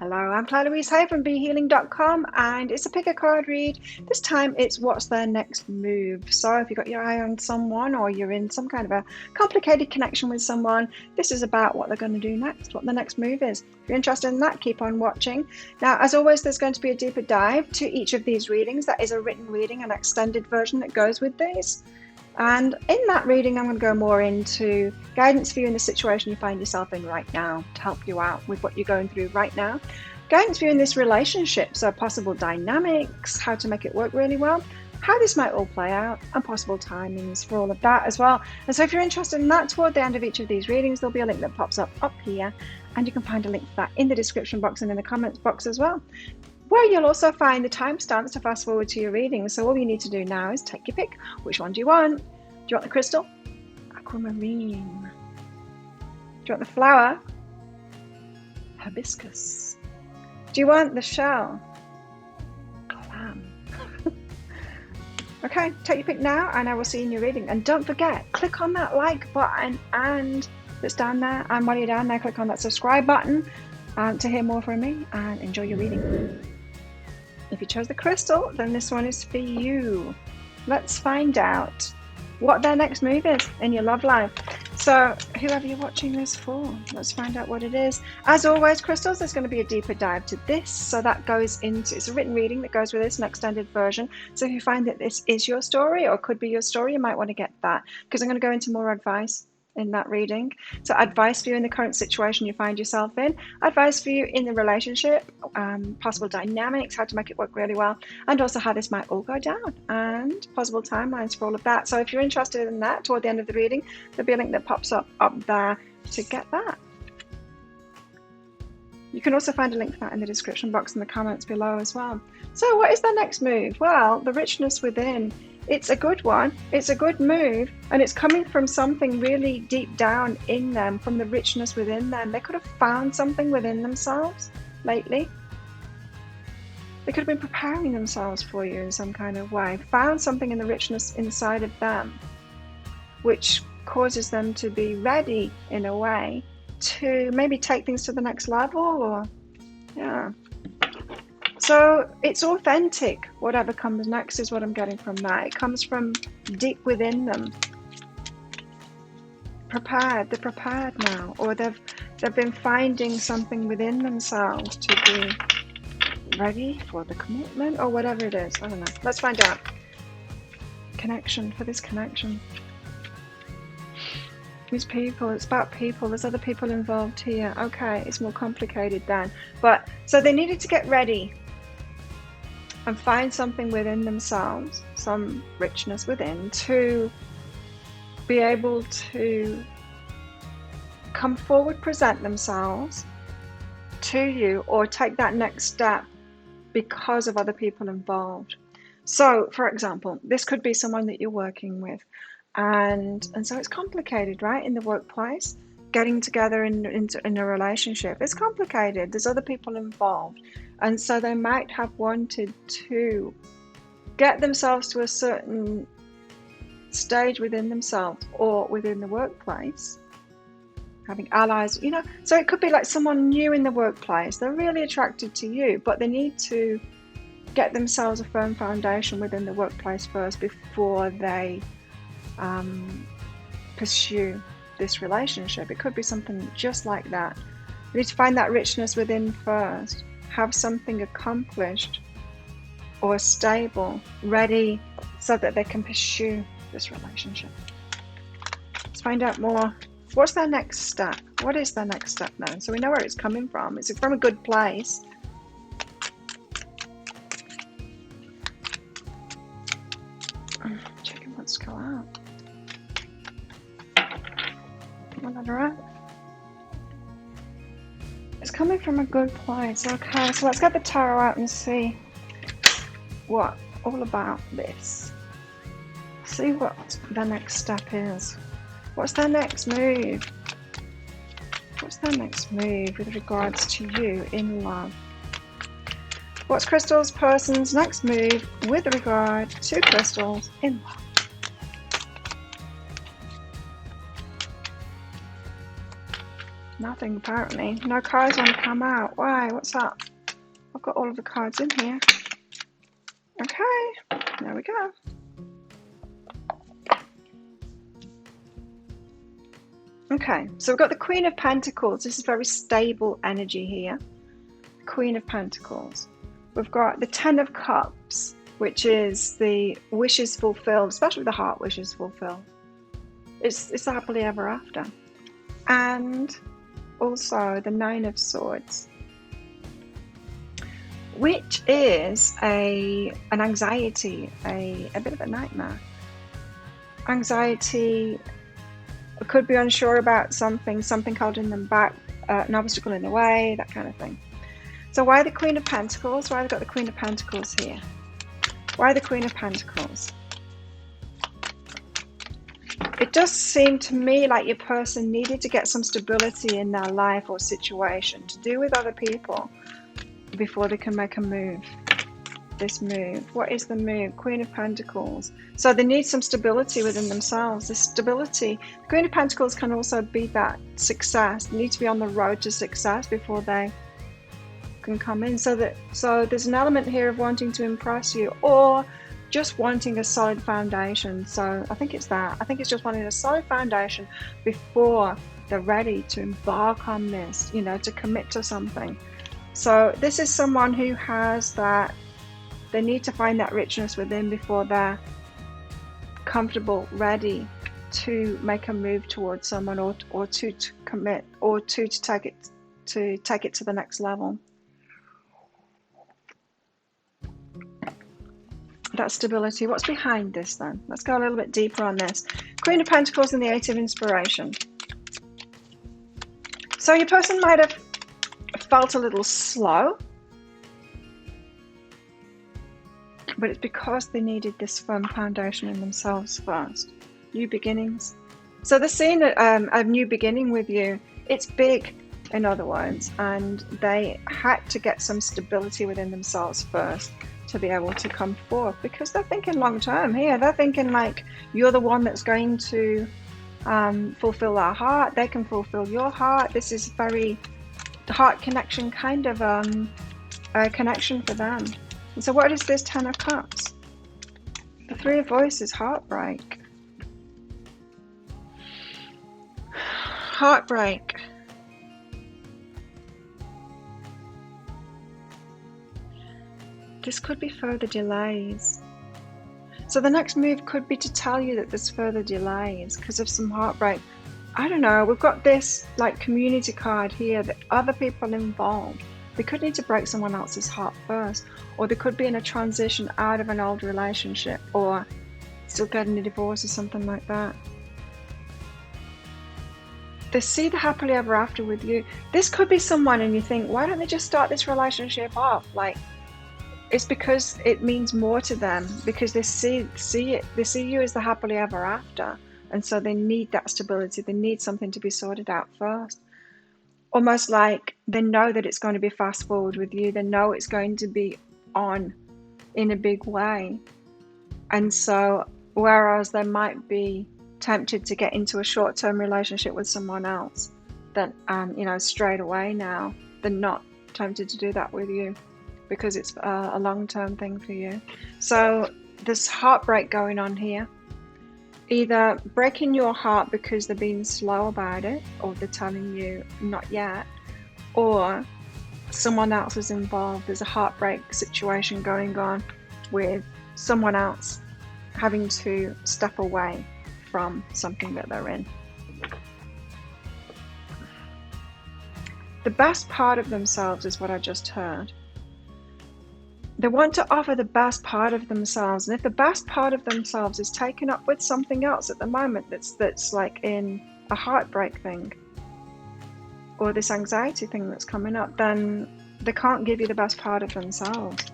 Hello, I'm Claire Louise Hay from BeHealing.com, and it's a pick a card read. This time it's what's their next move. So if you've got your eye on someone or you're in some kind of a complicated connection with someone, this is about what they're going to do next, what the next move is. If you're interested in that, keep on watching. Now, as always, there's going to be a deeper dive to each of these readings. That is a written reading, an extended version that goes with these. And in that reading, I'm going to go more into guidance for you in the situation you find yourself in right now to help you out with what you're going through right now. Guidance for you in this relationship, so possible dynamics, how to make it work really well, how this might all play out, and possible timings for all of that as well. And so if you're interested in that, toward the end of each of these readings, there'll be a link that pops up here, and you can find a link for that in the description box and in the comments box as well, where you'll also find the timestamps to fast forward to your reading. So all you need to do now is take your pick. Which one do you want? Do you want the crystal? Aquamarine. Do you want the flower? Hibiscus. Do you want the shell? Clam. Okay, take your pick now, and I will see you in your reading. And don't forget, click on that like button and that's down there. And while you're down there, click on that subscribe button to hear more from me, and enjoy your reading. If you chose the crystal, then this one is for you. Let's find out what their next move is in your love life. So whoever you're watching this for, let's find out what it is. As always, crystals, there's going to be a deeper dive to this. So that goes into, it's a written reading that goes with this, an extended version. So if you find that this is your story or could be your story, you might want to get that, because I'm going to go into more advice in that reading. So advice for you in the current situation you find yourself in, advice for you in the relationship, possible dynamics, how to make it work really well, and also how this might all go down, and possible timelines for all of that. So if you're interested in that, toward the end of the reading, there'll be a link that pops up there to get that. You can also find a link for that in the description box and the comments below as well. So what is the next move? Well, the richness within. It's a good one, it's a good move, and it's coming from something really deep down in them, from the richness within them. They could have found something within themselves lately. They could have been preparing themselves for you in some kind of way, found something in the richness inside of them, which causes them to be ready in a way to maybe take things to the next level, or so it's authentic. Whatever comes next is what I'm getting from that. It comes from deep within them. Prepared. They're prepared now, or they've been finding something within themselves to be ready for the commitment, or whatever it is. I don't know. Let's find out. Connection, for this connection. These people, it's about people. There's other people involved here. Okay, it's more complicated then. But so they needed to get ready and find something within themselves, some richness within, to be able to come forward, present themselves to you, or take that next step because of other people involved. So, for example, this could be someone that you're working with, and so it's complicated, right? In the workplace, getting together in a relationship, it's complicated. There's other people involved. And so they might have wanted to get themselves to a certain stage within themselves or within the workplace, having allies, you know. So it could be like someone new in the workplace. They're really attracted to you, but they need to get themselves a firm foundation within the workplace first before they pursue this relationship. It could be something just like that. You need to find that richness within first, have something accomplished or stable, ready, so that they can pursue this relationship. Let's find out more. What's their next step? What is their next step now? So we know where it's coming from. It's from a good place. Chicken wants to go out. One under it. It's coming from a good place. Okay, so let's get the tarot out and see what all about this. See what their next step is. What's their next move? What's their next move with regards to you in love? What's Crystal's person's next move with regard to crystals in love? Nothing, apparently. No cards want to come out. Why? What's up? I've got all of the cards in here. Okay, there we go. Okay, so we've got the Queen of Pentacles. This is very stable energy here. Queen of Pentacles. We've got the Ten of Cups, which is the wishes fulfilled, especially the heart wishes fulfilled. It's happily ever after. And also the Nine of Swords, which is an anxiety, a bit of a nightmare. Anxiety, could be unsure about something holding them back, an obstacle in the way, that kind of thing. So why the Queen of Pentacles? Why have we got the Queen of Pentacles here? Why the Queen of Pentacles? It does seem to me like your person needed to get some stability in their life or situation to do with other people before they can make a move. This move. What is the move? Queen of Pentacles. So they need some stability within themselves. This stability. The Queen of Pentacles can also be that success. They need to be on the road to success before they can come in. So there's an element here of wanting to impress you, or just wanting a solid foundation. So I think it's that. I think it's just wanting a solid foundation before they're ready to embark on this, you know, to commit to something. So this is someone who has that. They need to find that richness within before they're comfortable, ready to make a move towards someone, or to commit, or to take it to the next level. That stability. What's behind this then? Let's go a little bit deeper on this. Queen of Pentacles and the Eight of Inspiration. So your person might have felt a little slow, but it's because they needed this firm foundation in themselves first. New beginnings. So they're seeing a new beginning with you. It's big, in other words, and they had to get some stability within themselves first to be able to come forth, because they're thinking long term here. They're thinking like you're the one that's going to fulfill our heart. They can fulfill your heart. This is very heart connection kind of a connection for them. And so what is this Ten of Cups? The Three of Voices, heartbreak. Heartbreak. This could be further delays. So the next move could be to tell you that there's further delays because of some heartbreak. I don't know, we've got this like community card here that other people involved. They could need to break someone else's heart first, or they could be in a transition out of an old relationship, or still getting a divorce or something like that. They see the happily ever after with you. This could be someone and you think, why don't they just start this relationship off? Like, it's because it means more to them, because they see you as the happily ever after, and so they need that stability. They need something to be sorted out first. Almost like they know that it's going to be fast forward with you. They know it's going to be on in a big way. And so whereas they might be tempted to get into a short-term relationship with someone else, then straight away now, they're not tempted to do that with you because it's a long-term thing for you. So there's heartbreak going on here. Either breaking your heart because they're being slow about it, or they're telling you not yet, or someone else is involved. There's a heartbreak situation going on with someone else having to step away from something that they're in. The best part of themselves is what I just heard. They want to offer the best part of themselves, and if the best part of themselves is taken up with something else at the moment that's like in a heartbreak thing, or this anxiety thing that's coming up, then they can't give you the best part of themselves.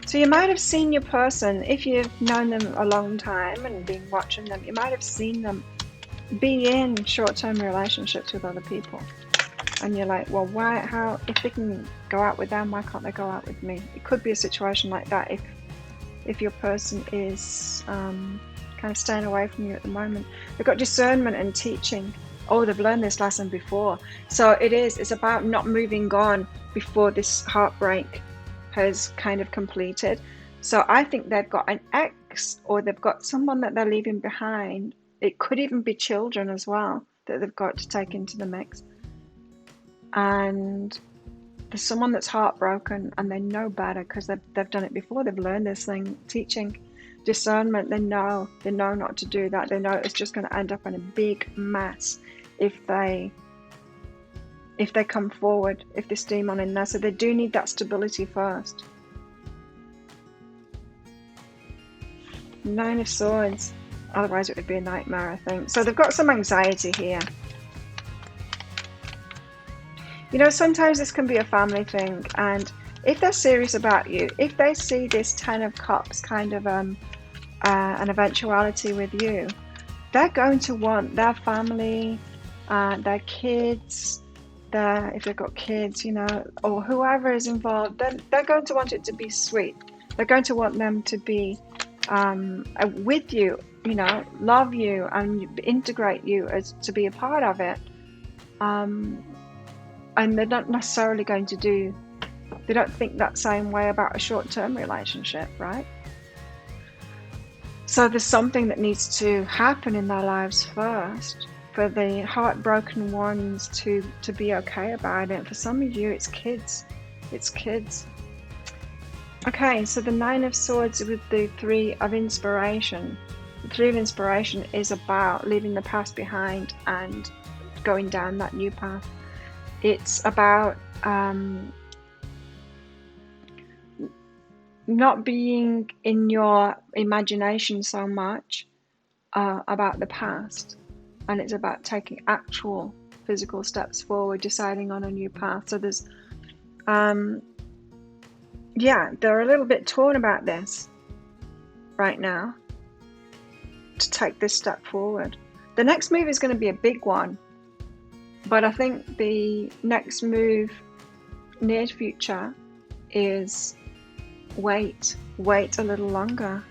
So you might have seen your person, if you've known them a long time and been watching them, you might have seen them be in short-term relationships with other people. And you're like, well, why? How? If they can go out with them, why can't they go out with me? It could be a situation like that if your person is kind of staying away from you at the moment. They've got discernment and teaching oh, they've learned this lesson before. So it's about not moving on before this heartbreak has kind of completed. So I think they've got an ex, or they've got someone that they're leaving behind. It could even be children as well that they've got to take into the mix. And there's someone that's heartbroken and they know better because they've done it before. They've learned this thing, teaching, discernment. They know not to do that. They know it's just going to end up in a big mess if they come forward, if there's demon in there. So they do need that stability first. Nine of Swords. Otherwise it would be a nightmare, I think. So they've got some anxiety here. You know, sometimes this can be a family thing, and if they're serious about you, if they see this Ten of Cups kind of an eventuality with you, they're going to want their family, their kids, if they've got kids, you know, or whoever is involved, they're going to want it to be sweet. They're going to want them to be with you, you know, love you and integrate you as to be a part of it. And they're not necessarily going to they don't think that same way about a short-term relationship, right? So there's something that needs to happen in their lives first for the heartbroken ones to be okay about it. For some of you, it's kids. It's kids. Okay, so the Nine of Swords with the Three of Inspiration. The Three of Inspiration is about leaving the past behind and going down that new path. It's about not being in your imagination so much about the past, and it's about taking actual physical steps forward, deciding on a new path. So there's they're a little bit torn about this right now, to take this step forward. The next move is going to be a big one, but I think the next move, near future, is wait a little longer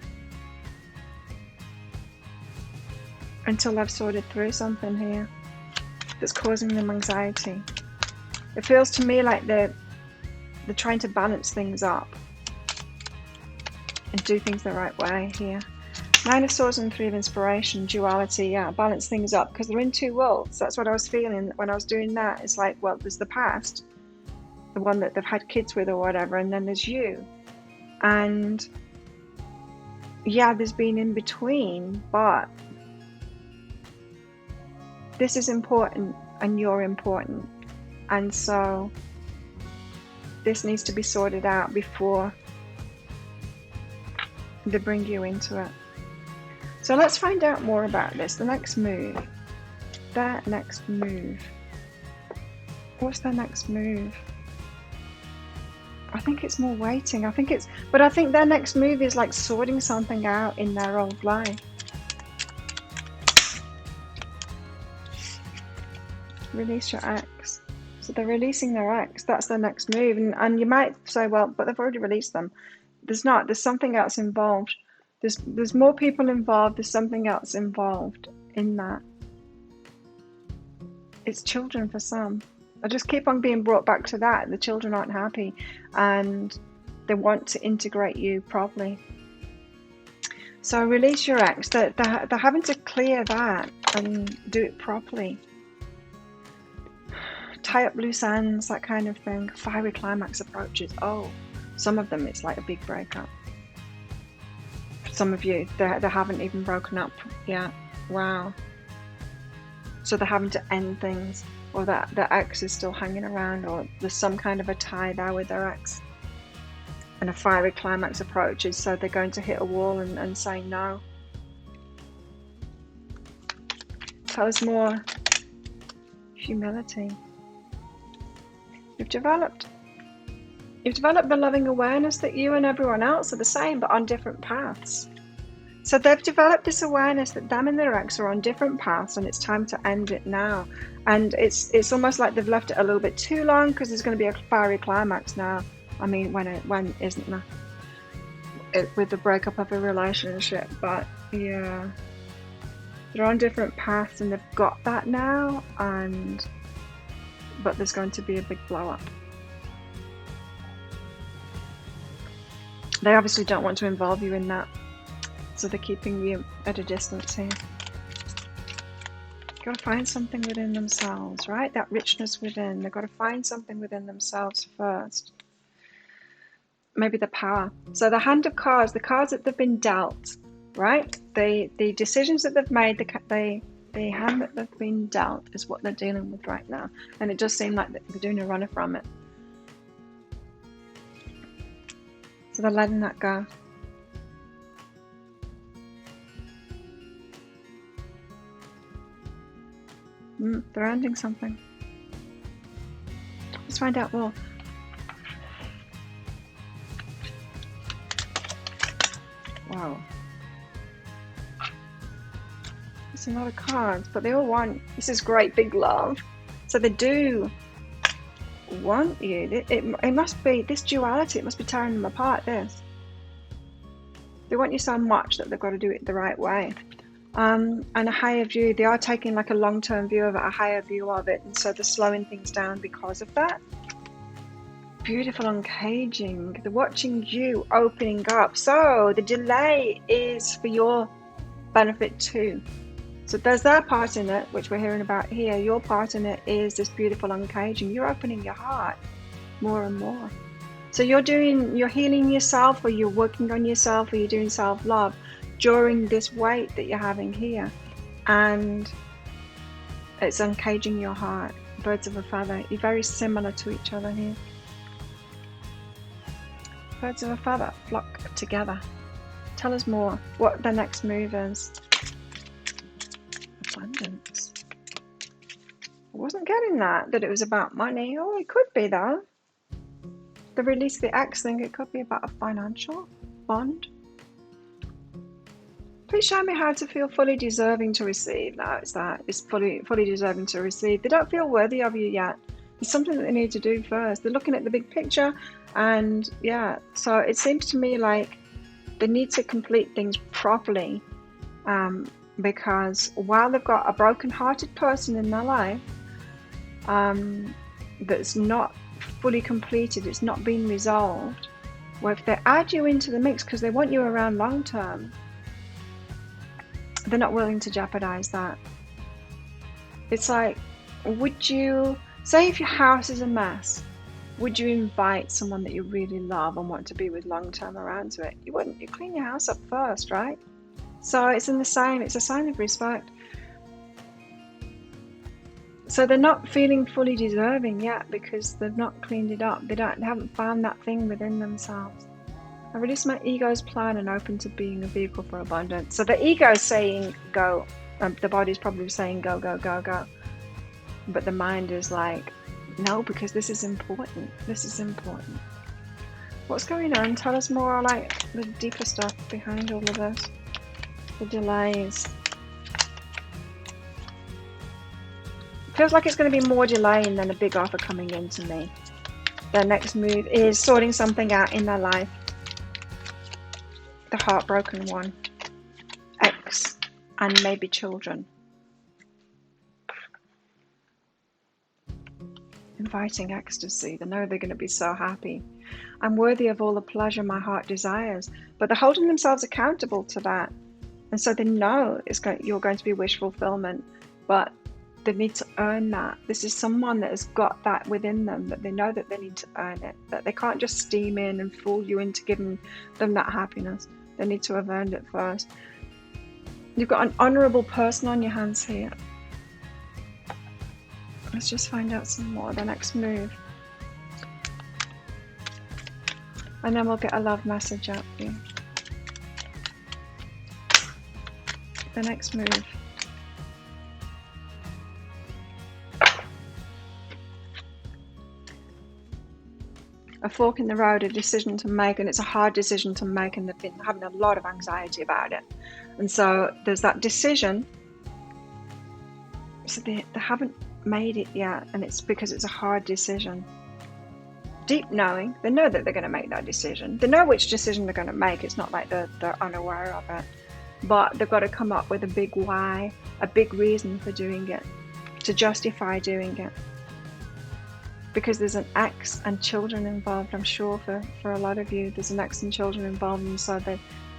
until I've sorted through something here that's causing them anxiety. It feels to me like they're trying to balance things up and do things the right way here. Nine of Swords and Three of Inspiration, duality, yeah, balance things up, because they're in two worlds. That's what I was feeling when I was doing that. It's like, well, there's the past, the one that they've had kids with or whatever, and then there's you. And yeah, there's been in between, but this is important and you're important. And so this needs to be sorted out before they bring you into it. So let's find out more about this. The next move. Their next move. What's their next move? I think it's more waiting. But I think their next move is like sorting something out in their old life. Release your ex. So they're releasing their ex. That's their next move. And you might say, well, but they've already released them. There's not. There's something else involved. There's more people involved. There's something else involved in that. It's children for some. I just keep on being brought back to that. The children aren't happy and they want to integrate you properly. So release your ex. They're having to clear that and do it properly. Tie up loose ends, that kind of thing. Fiery climax approaches. Oh, some of them it's like a big breakup. Some of you, they haven't even broken up yet. Wow. So they're having to end things, or that their ex is still hanging around, or there's some kind of a tie there with their ex. And a fiery climax approaches, so they're going to hit a wall and say no. Tell us more. Humility. You've developed the loving awareness that you and everyone else are the same, but on different paths. So they've developed this awareness that them and their ex are on different paths, and it's time to end it now. And it's almost like they've left it a little bit too long, because there's going to be a fiery climax now. I mean, when isn't there? With the breakup of a relationship, but yeah. They're on different paths and they've got that now, but there's going to be a big blow up. They obviously don't want to involve you in that, so they're keeping you at a distance here. Got to find something within themselves, right? That richness within. They've got to find something within themselves first. Maybe the power. So the hand of cards, the cards that they've been dealt, right? The decisions that they've made, the hand that they've been dealt is what they're dealing with right now. And it does seem like they're doing a runner from it. So they're letting that go. They're ending something. Let's find out more. Wow. It's a lot of cards, but they all want, this is great big love. So they do want you. It must be, this duality, it must be tearing them apart, this. They want you so much that they've got to do it the right way. And a higher view, they are taking like a long-term view of it, a higher view of it, and so they're slowing things down because of that. Beautiful uncaging. They're watching you opening up. So the delay is for your benefit too. So there's their part in it, which we're hearing about here. Your part in it is this beautiful uncaging. You're opening your heart more and more. So you're healing yourself, or you're working on yourself, or you're doing self-love during this wait that you're having here. And it's uncaging your heart. Birds of a feather. You're very similar to each other here. Birds of a feather flock together. Tell us more what the next move is. Abundance. I wasn't getting that it was about money. Oh, it could be though. The release of the X thing, it could be about a financial bond. Please show me how to feel fully deserving to receive. No, it's that. It's fully deserving to receive. They don't feel worthy of you yet. There's something that they need to do first. They're looking at the big picture, and yeah, so it seems to me like they need to complete things properly, because while they've got a broken-hearted person in their life that's not fully completed, it's not been resolved, well, if they add you into the mix because they want you around long term, they're not willing to jeopardize that. It's like, would you say if your house is a mess, would you invite someone that you really love and want to be with long term around to it? You wouldn't. You clean your house up first, right? So it's in the same, it's a sign of respect. So they're not feeling fully deserving yet because they've not cleaned it up. They haven't found that thing within themselves. I release my ego's plan and open to being a vehicle for abundance. So the ego is saying go. The body's probably saying go, go, go, go. But the mind is like, no, because this is important. This is important. What's going on? Tell us more, like the deeper stuff behind all of this. The delays. Feels like it's going to be more delaying than a big offer coming into me. Their next move is sorting something out in their life. The heartbroken one. Ex. And maybe children. Inviting ecstasy. They know they're going to be so happy. I'm worthy of all the pleasure my heart desires. But they're holding themselves accountable to that. And so they know you're going to be wish fulfillment. But they need to earn that. This is someone that has got that within them, that they know that they need to earn it. That they can't just steam in and fool you into giving them that happiness. They need to have earned it first. You've got an honourable person on your hands here. Let's just find out some more. The next move. And then we'll get a love message out for you. The next move. A fork in the road, a decision to make, and it's a hard decision to make, and they've been having a lot of anxiety about it. And so there's that decision. So they haven't made it yet, and it's because it's a hard decision. Deep knowing, they know that they're going to make that decision. They know which decision they're going to make. It's not like they're unaware of it. but they've got to come up with a big why, a big reason for doing it, to justify doing it. Because there's an ex and children involved, I'm sure for a lot of you, there's an ex and children involved, and so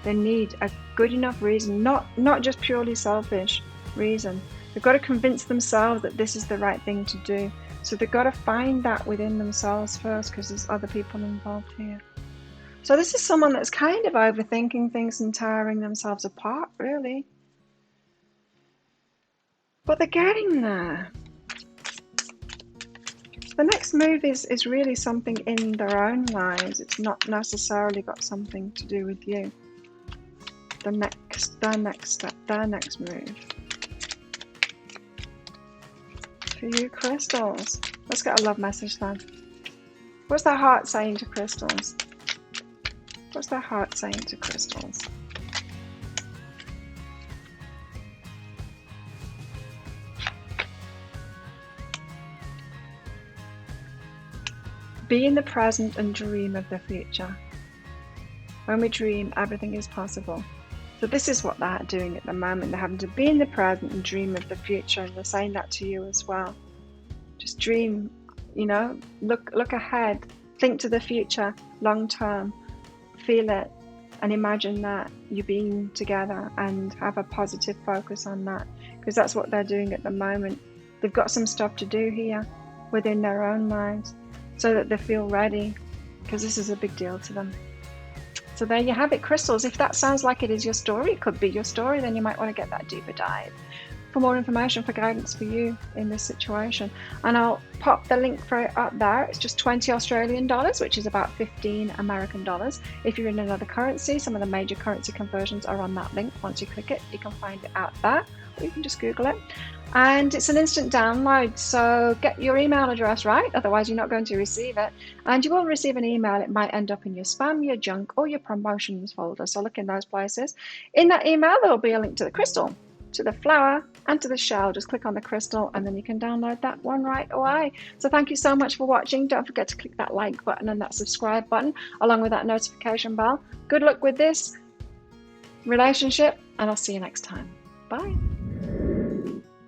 they need a good enough reason, not just purely selfish reason. They've got to convince themselves that this is the right thing to do. So they've got to find that within themselves first, because there's other people involved here. So this is someone that's kind of overthinking things and tearing themselves apart, really. But they're getting there. The next move is really something in their own lives. It's not necessarily got something to do with you. Their next step, their next move. For you, crystals. Let's get a love message then. What's their heart saying to crystals? What's their heart saying to crystals? Be in the present and dream of the future. When we dream, everything is possible. So this is what they're doing at the moment. They're having to be in the present and dream of the future, and they're saying that to you as well. Just dream, you know, look ahead, think to the future, long term, feel it, and imagine that you being together, and have a positive focus on that, because that's what they're doing at the moment. They've got some stuff to do here within their own lives, so that they feel ready, because this is a big deal to them. So there you have it, crystals. If that sounds like it is your story, it could be your story, then you might want to get that deeper dive for more information, for guidance for you in this situation. And I'll pop the link for it up there. It's just 20 Australian dollars, which is about 15 American dollars. If you're in another currency, some of the major currency conversions are on that link. Once you click it, you can find it out there, or you can just Google it. And it's an instant download, so get your email address right, otherwise you're not going to receive it. And you will receive an email. It might end up in your spam, your junk, or your promotions folder, so look in those places. In that email, there will be a link to the crystal, to the flower, and to the shell. Just click on the crystal, and then you can download that one right away. So thank you so much for watching. Don't forget to click that like button and that subscribe button, along with that notification bell. Good luck with this relationship, and I'll see you next time. Bye.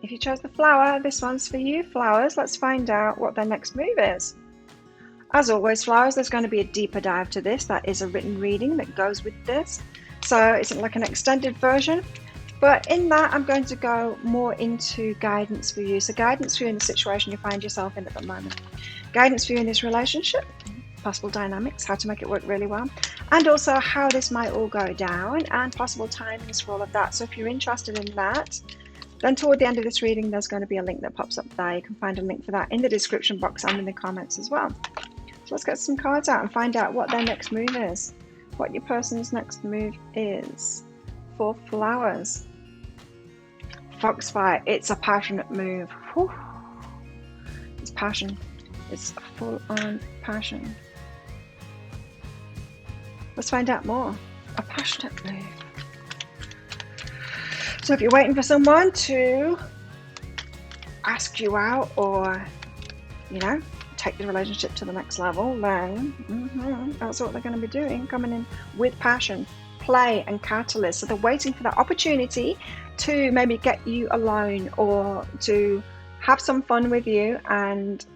If you chose the flower, this one's for you, flowers. Let's find out what their next move is. As always, flowers, there's going to be a deeper dive to this. That is a written reading that goes with this. So it's like an extended version. But in that, I'm going to go more into guidance for you. So guidance for you in the situation you find yourself in at the moment. Guidance for you in this relationship, possible dynamics, how to make it work really well, and also how this might all go down, and possible timings for all of that. So if you're interested in that, then toward the end of this reading, there's going to be a link that pops up there. You can find a link for that in the description box and in the comments as well. So let's get some cards out and find out what their next move is. What your person's next move is for flowers. Foxfire, it's a passionate move. Whew. It's passion. It's full on passion. Let's find out more. A passionate move. So if you're waiting for someone to ask you out, or, you know, take the relationship to the next level, then that's what they're going to be doing, coming in with passion, play and catalyst. So they're waiting for that opportunity to maybe get you alone, or to have some fun with you, and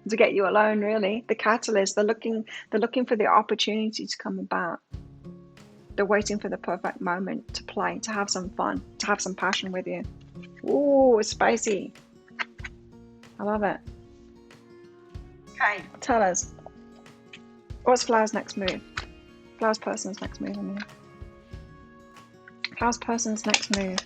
to get you alone, really. The catalyst, they're looking for the opportunity to come about. They're waiting for the perfect moment to play, to have some fun, to have some passion with you. Ooh, it's spicy. I love it. Okay, tell us. What's Flower's next move? Flower's person's next move, I mean. Flower's person's next move.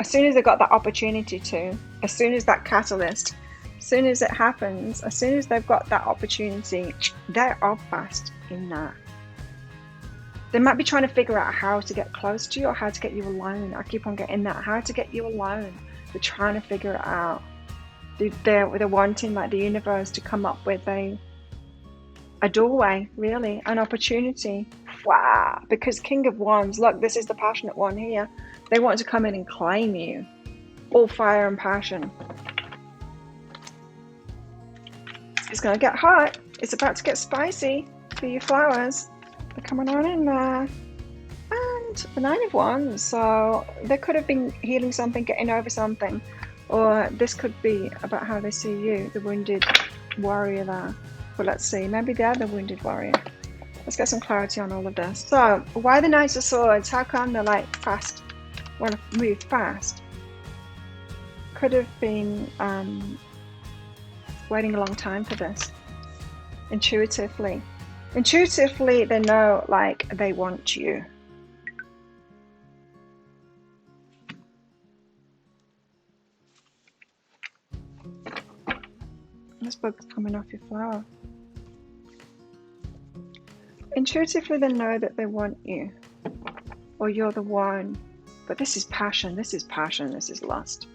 As soon as they've got that opportunity to, as soon as that catalyst, as soon as it happens, as soon as they've got that opportunity, they are fast in that. They might be trying to figure out how to get close to you, or how to get you alone. I keep on getting that, how to get you alone. They're trying to figure it out. They're wanting, like, the universe to come up with a doorway, really, an opportunity. Wow, because King of Wands, look, this is the passionate one here. They want to come in and claim you. All fire and passion. It's going to get hot. It's about to get spicy for you flowers. They're coming on in there. And the Nine of Wands. So they could have been healing something, getting over something. Or this could be about how they see you, the wounded warrior there. But let's see, maybe they're the wounded warrior. Let's get some clarity on all of this. So, why the Knights of Swords? How come they're like fast, want to move fast? Could have been waiting a long time for this. Intuitively. Intuitively, they know like they want you. This bug's coming off your flower. Intuitively, they know that they want you, or you're the one. But this is passion. This is passion. This is lust.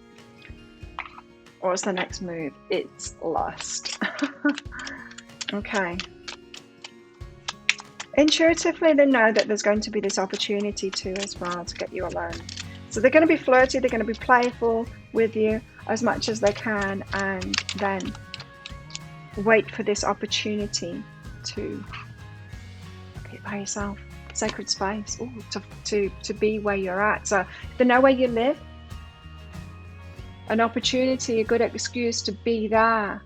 What's the next move? It's lust. Okay. Intuitively, they know that there's going to be this opportunity too, as well, to get you alone. So they're going to be flirty. They're going to be playful with you as much as they can, and then wait for this opportunity to get by yourself. Sacred space. Ooh, to be where you're at. So they know where you live. An opportunity, a good excuse to be there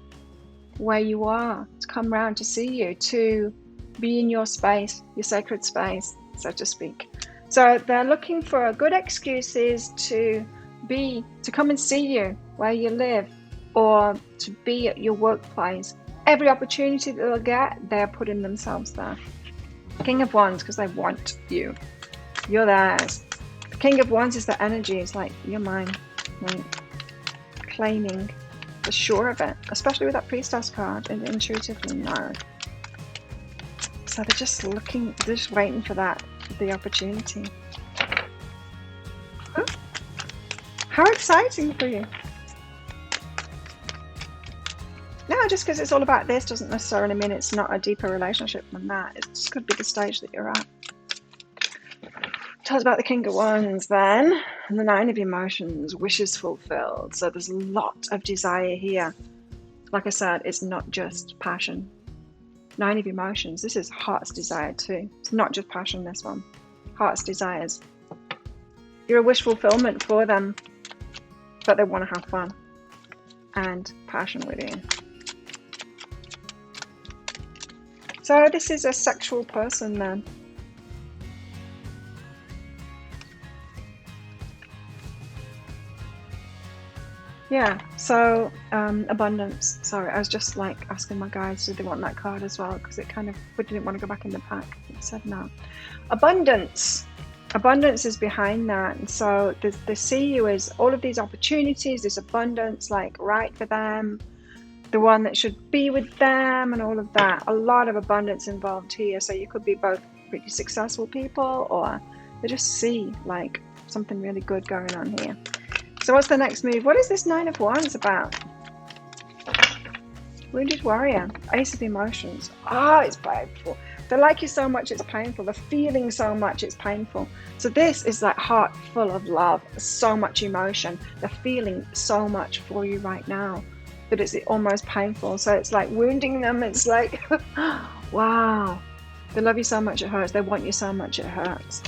where you are, to come round to see you, to be in your space, your sacred space, so to speak. So they're looking for good excuses to come and see you where you live, or to be at your workplace. Every opportunity that they'll get, they're putting themselves there. King of Wands, because they want you. You're theirs. The King of Wands is the energy. It's like, you're mine. Right? Claiming, for sure of it. Especially with that Priestess card, and intuitively know. So they're just looking, they're just waiting for that, the opportunity. Huh? How exciting for you. No, just because it's all about this doesn't necessarily mean it's not a deeper relationship than that. It just could be the stage that you're at. Tell us about the King of Wands then. And the Nine of Emotions, wishes fulfilled. So there's a lot of desire here. Like I said, it's not just passion. Nine of Emotions, this is heart's desire too. It's not just passion, this one. Heart's desires. You're a wish fulfillment for them, but they want to have fun and passion with you. So this is a sexual person then. Yeah, so abundance. Sorry, I was just like asking my guides, did they want that card as well? Because it kind of, we didn't want to go back in the pack. It said no. Abundance. Abundance is behind that. And so they see you as all of these opportunities, this abundance, like right for them, the one that should be with them, and all of that. A lot of abundance involved here. So you could be both pretty successful people, or they just see like something really good going on here. So what's the next move? What is this Nine of Wands about? Wounded Warrior. Ace of Emotions. Ah, it's painful. They like you so much it's painful. They're feeling so much it's painful. So this is like heart full of love, so much emotion. They're feeling so much for you right now that it's almost painful. So it's like wounding them. It's like, wow. They love you so much it hurts. They want you so much it hurts.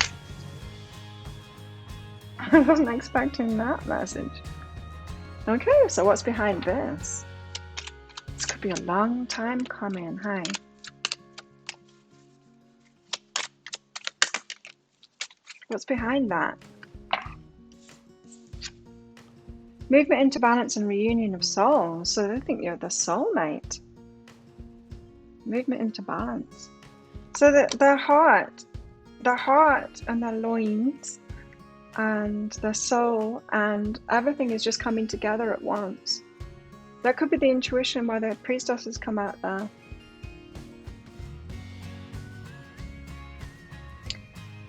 I wasn't expecting that message. Okay, so what's behind this? This could be a long time coming, hey? What's behind that? Movement into balance and reunion of souls. So they think you're the soulmate. Movement into balance. So that their heart and their loins and their soul and everything is just coming together at once. That could be the intuition why the priestess has come out there.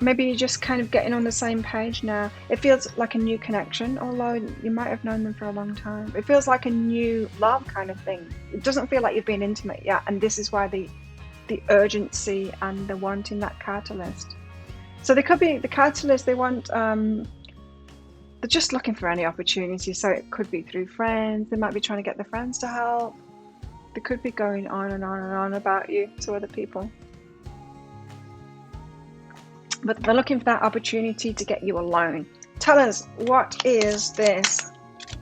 Maybe you're just kind of getting on the same page now. It feels like a new connection, although you might have known them for a long time. It feels like a new love kind of thing. It doesn't feel like you've been intimate yet, and this is why the urgency and the wanting that catalyst. So they could be the catalyst. They want, they're just looking for any opportunity. So it could be through friends. They might be trying to get their friends to help. They could be going on and on and on about you to other people. But they're looking for that opportunity to get you alone. Tell us, what is this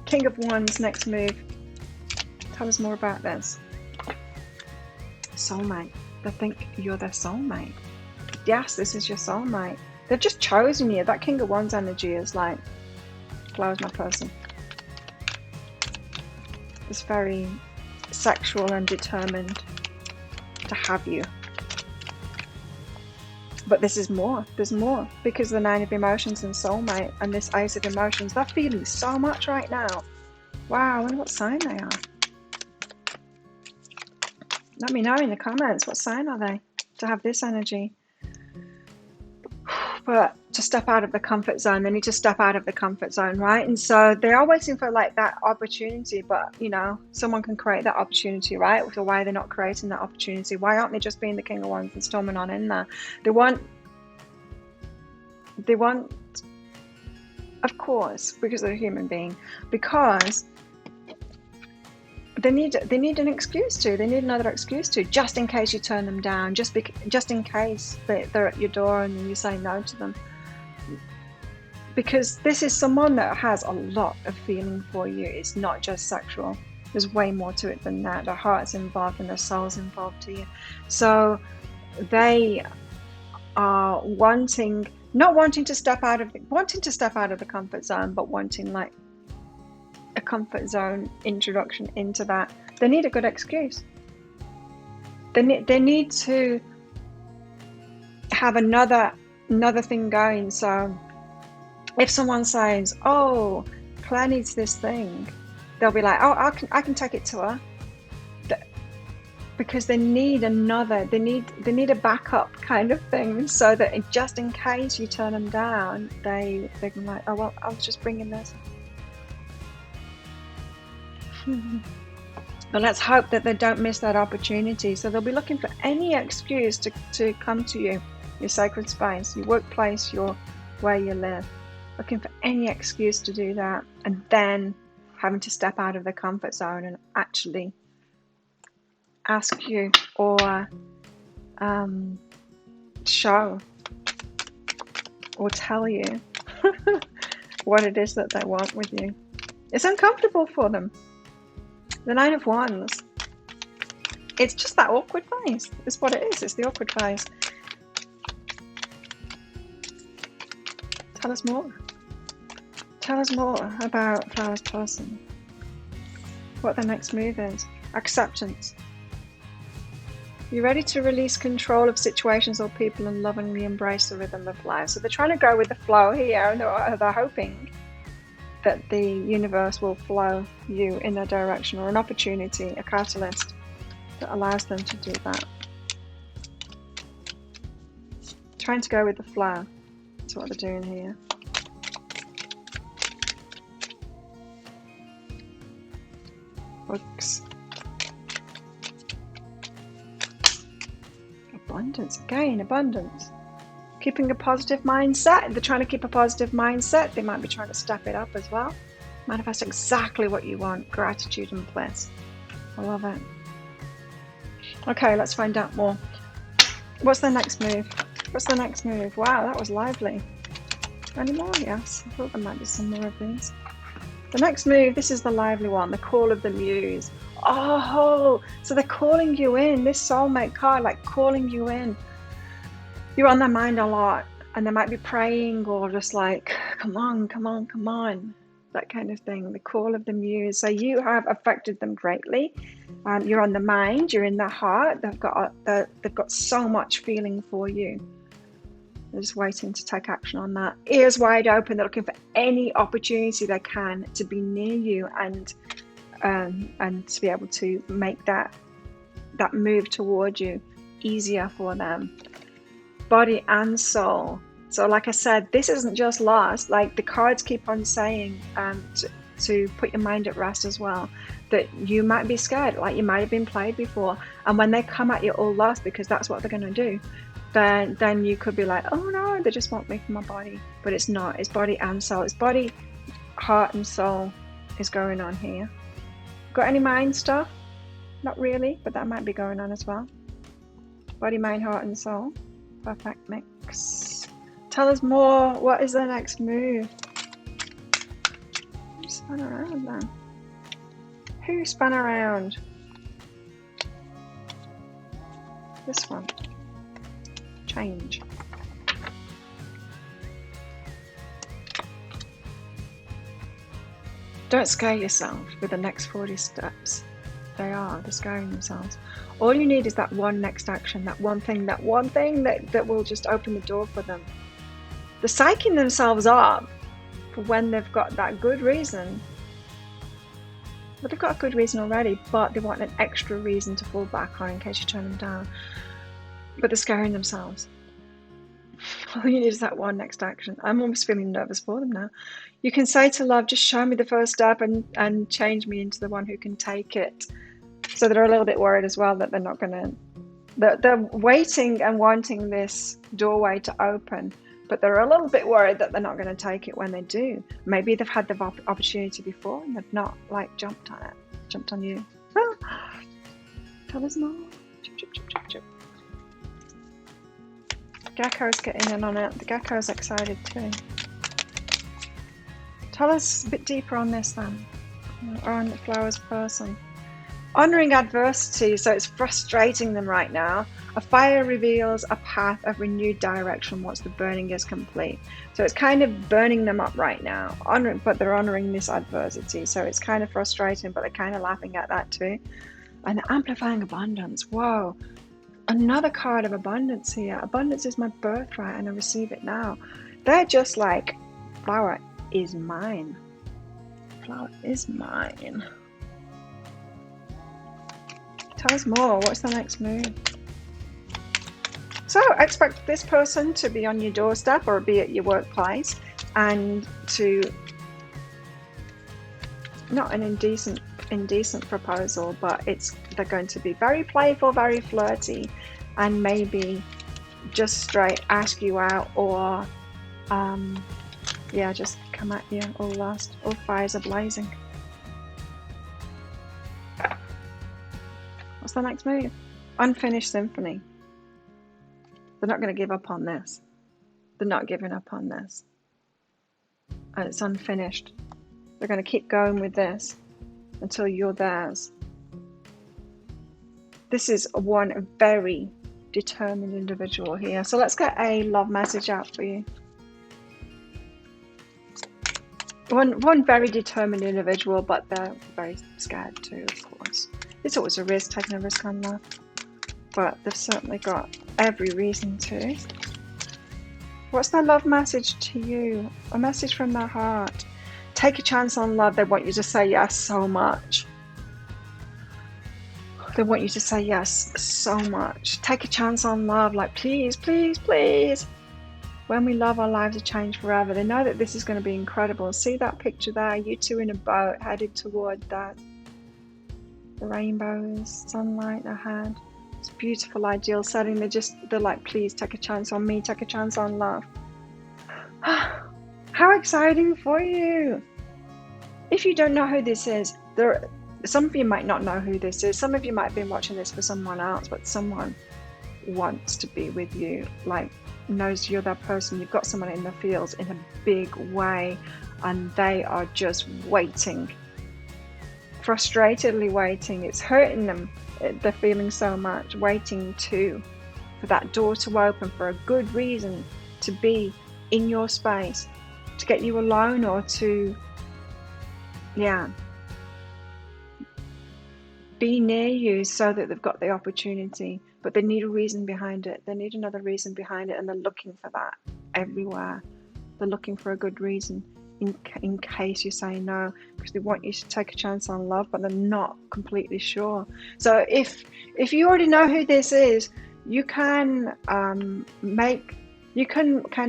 King of Wands next move? Tell us more about this. Soulmate. They think you're their soulmate. Yes, this is your soulmate. They've just chosen you. That King of Wands energy is like, Flower's my person. It's very sexual and determined to have you. But this is more. There's more. Because the 9 of Emotions and soulmate and this Ace of Emotions, they're feeling so much right now. Wow, I wonder what sign they are. Let me know in the comments, what sign are they to have this energy? But to step out of the comfort zone, they need to step out of the comfort zone, right? And so they are waiting for like that opportunity, but you know, someone can create that opportunity, right? So why are they not creating that opportunity? Why aren't they just being the King of Wands and storming on in there? They want, of course, because they're a human being, because they need an excuse to. They need another excuse to, just in case you turn them down, just in case they're at your door and you say no to them. Because this is someone that has a lot of feeling for you. It's not just sexual. There's way more to it than that. Their heart's involved and their soul's involved to you. So they are not wanting to step out of the comfort zone, but wanting like a comfort zone introduction into that. They need a good excuse. They need to have another thing going. So if someone says, "Oh, Claire needs this thing," they'll be like, "Oh, I can take it to her," because they need a backup kind of thing, so that just in case you turn them down, they can like, "Oh well, I was just bringing this." But let's hope that they don't miss that opportunity. So they'll be looking for any excuse to come to you, your sacred space, your workplace, where you live. Looking for any excuse to do that, and then having to step out of the comfort zone and actually ask you or show or tell you what it is that they want with you. It's uncomfortable for them. The 9 of Wands. It's just that awkward phase. It's what it is. It's the awkward phase. Tell us more. Tell us more about Flower's person. What the next move is. Acceptance. You're ready to release control of situations or people and lovingly embrace the rhythm of life. So they're trying to go with the flow here, and they're hoping that the universe will flow you in their direction, or an opportunity, a catalyst that allows them to do that. Trying to go with the flow. That's what they're doing here. Books. Abundance. Again, abundance. Keeping a positive mindset. If they're trying to keep a positive mindset, they might be trying to step it up as well. Manifest exactly what you want. Gratitude and bliss. I love it. Okay, let's find out more. What's the next move? What's the next move? Wow, that was lively. Any more? Yes. I thought there might be some more of these. The next move, this is the lively one. The call of the muse. Oh, so they're calling you in. This soulmate card, like calling you in. You're on their mind a lot, and they might be praying or just like, come on, come on, come on, that kind of thing. The call of the muse. So you have affected them greatly. You're on the mind, you're in their heart. They've got so much feeling for you. They're just waiting to take action on that. Ears wide open. They're looking for any opportunity they can to be near you and to be able to make that move toward you easier for them. Body and soul. So like I said, this isn't just lost. Like the cards keep on saying to put your mind at rest as well, that you might be scared, like you might have been played before, and when they come at you all lost, because that's what they're going to do, then you could be like, oh no, they just want me for my body. But it's not. It's body and soul. It's body, heart and soul is going on here. Got any mind stuff? Not really, but that might be going on as well. Body, mind, heart, and soul. Perfect mix. Tell us more. What is the next move? Who spun around then? Who spun around? This one. Change. Don't scare yourself with the next 40 steps. They're scaring themselves. All you need is that one next action, that one thing that will just open the door for them. They're psyching themselves up for when they've got that good reason. But they've got a good reason already, but they want an extra reason to fall back on in case you turn them down. But they're scaring themselves. All you need is that one next action. I'm almost feeling nervous for them now. You can say to love, just show me the first step and change me into the one who can take it. So they're a little bit worried as well that they're not going to... They're waiting and wanting this doorway to open, but they're a little bit worried that they're not going to take it when they do. Maybe they've had the opportunity before and they've not jumped on it, jumped on you. Tell us more. Chip, chip, chip, chip. Gecko's getting in on it. The gecko's excited too. Tell us a bit deeper on this then. On the flowers person. Honoring adversity, so it's frustrating them right now. A fire reveals a path of renewed direction once the burning is complete. So it's kind of burning them up right now. But they're honoring this adversity. So it's kind of frustrating, but they're kind of laughing at that too. And amplifying abundance. Whoa. Another card of abundance here. Abundance is my birthright and I receive it now. They're just like, flower is mine. Flower is mine. Tell us more. What's the next move? So expect this person to be on your doorstep or be at your workplace and to, not an indecent proposal, but they're going to be very playful, very flirty, and maybe just straight ask you out or just come at you all lost. All fires are blazing. What's the next move? Unfinished symphony. They're not going to give up on this. They're not giving up on this. And it's unfinished. They're going to keep going with this until you're theirs. This is one very determined individual here. So let's get a love message out for you. One very determined individual, but they're very scared too, of course. It's always a risk, taking a risk on love. But they've certainly got every reason to. What's their love message to you? A message from their heart. Take a chance on love. They want you to say yes so much. They want you to say yes so much. Take a chance on love. Like, please, please, please. When we love, our lives are changed forever. They know that this is going to be incredible. See that picture there? You two in a boat headed toward that. The rainbows, sunlight ahead. It's a beautiful, ideal setting. They're like, please take a chance on me. Take a chance on love. How exciting for you. If you don't know who this is, some of you might not know who this is. Some of you might have been watching this for someone else, but someone wants to be with you, like knows you're that person. You've got someone in the fields in a big way, and they are just waiting, frustratedly waiting. It's hurting them. They're feeling so much, waiting for that door to open for a good reason to be in your space, to get you alone or to, be near you so that they've got the opportunity. But they need a reason behind it. They need another reason behind it, and they're looking for that everywhere. They're looking for a good reason in case you say no, because they want you to take a chance on love, but they're not completely sure. So if you already know who this is, you can kind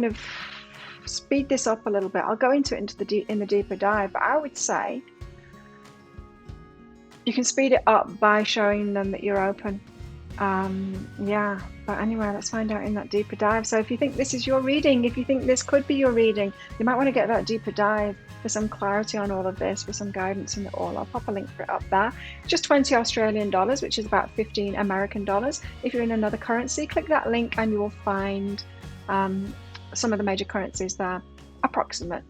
of speed this up a little bit. I'll go into it in the deeper dive, but I would say you can speed it up by showing them that you're open Yeah, but anyway, let's find out in that deeper dive. So if you think this is your reading, if you think this could be your reading, you might want to get that deeper dive for some clarity on all of this, for some guidance in it all. I'll pop a link for it up there. Just 20 Australian dollars, which is about 15 American dollars. If you're in another currency, click that link and you will find some of the major currencies there, approximate